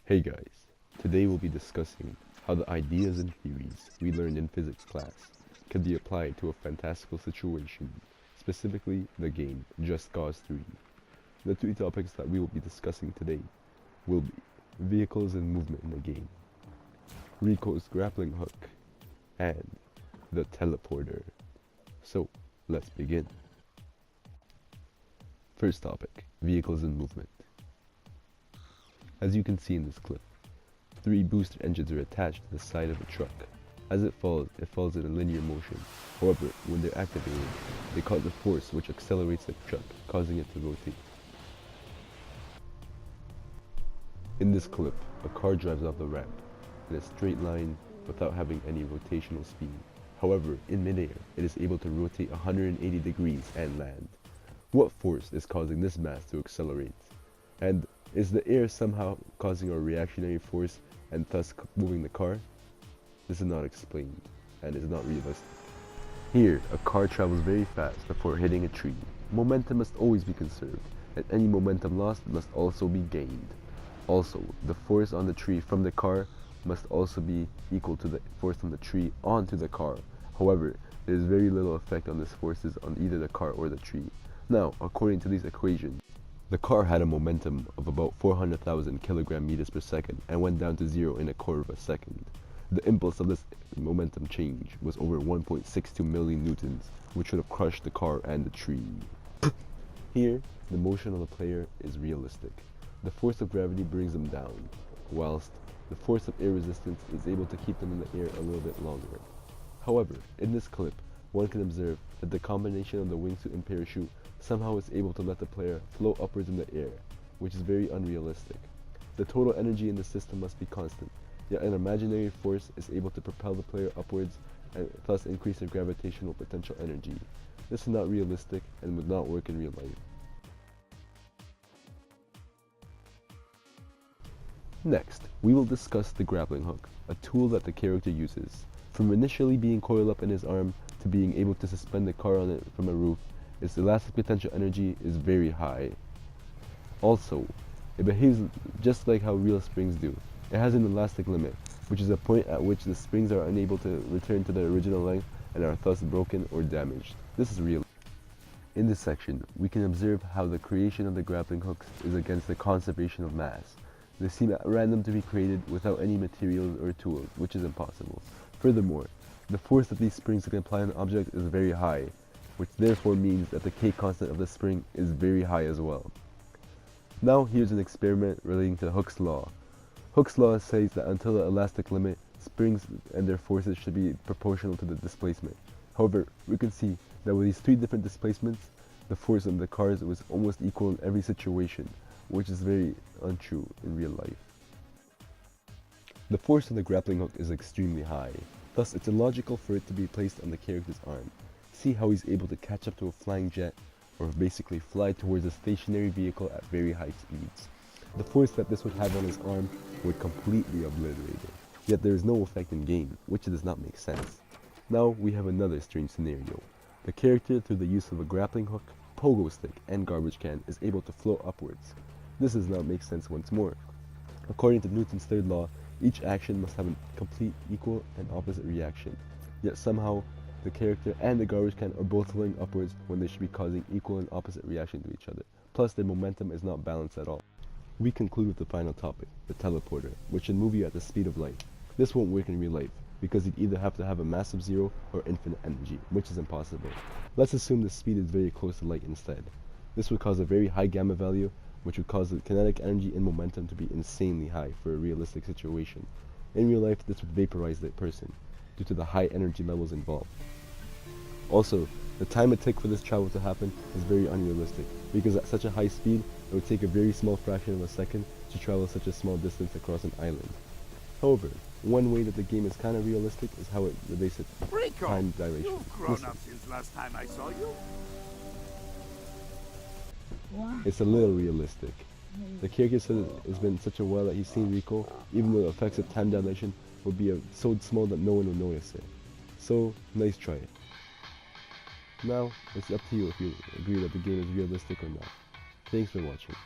Hey guys, today we'll be discussing how the ideas and theories we learned in physics class can be applied to a fantastical situation, specifically the game Just Cause 3. The three topics that we will be discussing today will be vehicles and movement in the game, Rico's grappling hook, and the teleporter. So, let's begin. First topic, vehicles and movement. As you can see in this clip, 3 booster engines are attached to the side of the truck. As it falls in a linear motion. However, when they're activated, they cause a force which accelerates the truck, causing it to rotate. In this clip, a car drives off the ramp in a straight line without having any rotational speed. However, in midair, it is able to rotate 180 degrees and land. What force is causing this mass to accelerate? And is the air somehow causing a reactionary force and thus moving the car? This is not explained and is not realistic. Here, a car travels very fast before hitting a tree. Momentum must always be conserved, and any momentum lost must also be gained. Also, the force on the tree from the car must also be equal to the force on the tree onto the car. However, there is very little effect on these forces on either the car or the tree. Now, according to these equations, the car had a momentum of about 400,000 kilogram meters per second and went down to 0 in a quarter of a second. The impulse of this momentum change was over 1.62 million newtons, which would have crushed the car and the tree. Here, the motion of the player is realistic. The force of gravity brings them down, whilst the force of air resistance is able to keep them in the air a little bit longer. However, in this clip, one can observe that the combination of the wingsuit and parachute somehow is able to let the player float upwards in the air, which is very unrealistic. The total energy in the system must be constant, yet an imaginary force is able to propel the player upwards and thus increase their gravitational potential energy. This is not realistic and would not work in real life. Next, we will discuss the grappling hook, a tool that the character uses. From initially being coiled up in his arm to being able to suspend the car on it from a roof, its elastic potential energy is very high. Also, it behaves just like how real springs do. It has an elastic limit, which is a point at which the springs are unable to return to their original length and are thus broken or damaged. This is real. In this section, we can observe how the creation of the grappling hooks is against the conservation of mass. They seem at random to be created without any materials or tools, which is impossible. Furthermore, the force that these springs can apply on an object is very high, which therefore means that the K constant of the spring is very high as well. Now here's an experiment relating to Hooke's law. Hooke's law says that until the elastic limit, springs and their forces should be proportional to the displacement. However, we can see that with these 3 different displacements, the force of the cars was almost equal in every situation, which is very untrue in real life. The force of the grappling hook is extremely high, thus it's illogical for it to be placed on the character's arm. See how he's able to catch up to a flying jet, or basically fly towards a stationary vehicle at very high speeds. The force that this would have on his arm would completely obliterate it, yet there is no effect in game, which does not make sense. Now we have another strange scenario. The character, through the use of a grappling hook, pogo stick, and garbage can, is able to float upwards. This does not make sense once more. According to Newton's third law, each action must have a complete equal and opposite reaction, yet somehow the character and the garbage can are both flowing upwards when they should be causing equal and opposite reaction to each other. Plus, their momentum is not balanced at all. We conclude with the final topic, the teleporter, which should move you at the speed of light. This won't work in real life, because you'd either have to have a massive zero or infinite energy, which is impossible. Let's assume the speed is very close to light instead. This would cause a very high gamma value, which would cause the kinetic energy and momentum to be insanely high for a realistic situation. In real life, this would vaporize the person, due to the high energy levels involved. Also, the time it took for this travel to happen is very unrealistic, because at such a high speed, it would take a very small fraction of a second to travel such a small distance across an island. However, one way that the game is kind of realistic is how it relates to time dilation. You've grown up since last time I saw you. It's a little realistic. The character says it's been such a while that he's seen Rico, even though the effects of time dilation would be so small that no one would notice it. So, nice try. Now, it's up to you if you agree that the game is realistic or not. Thanks for watching.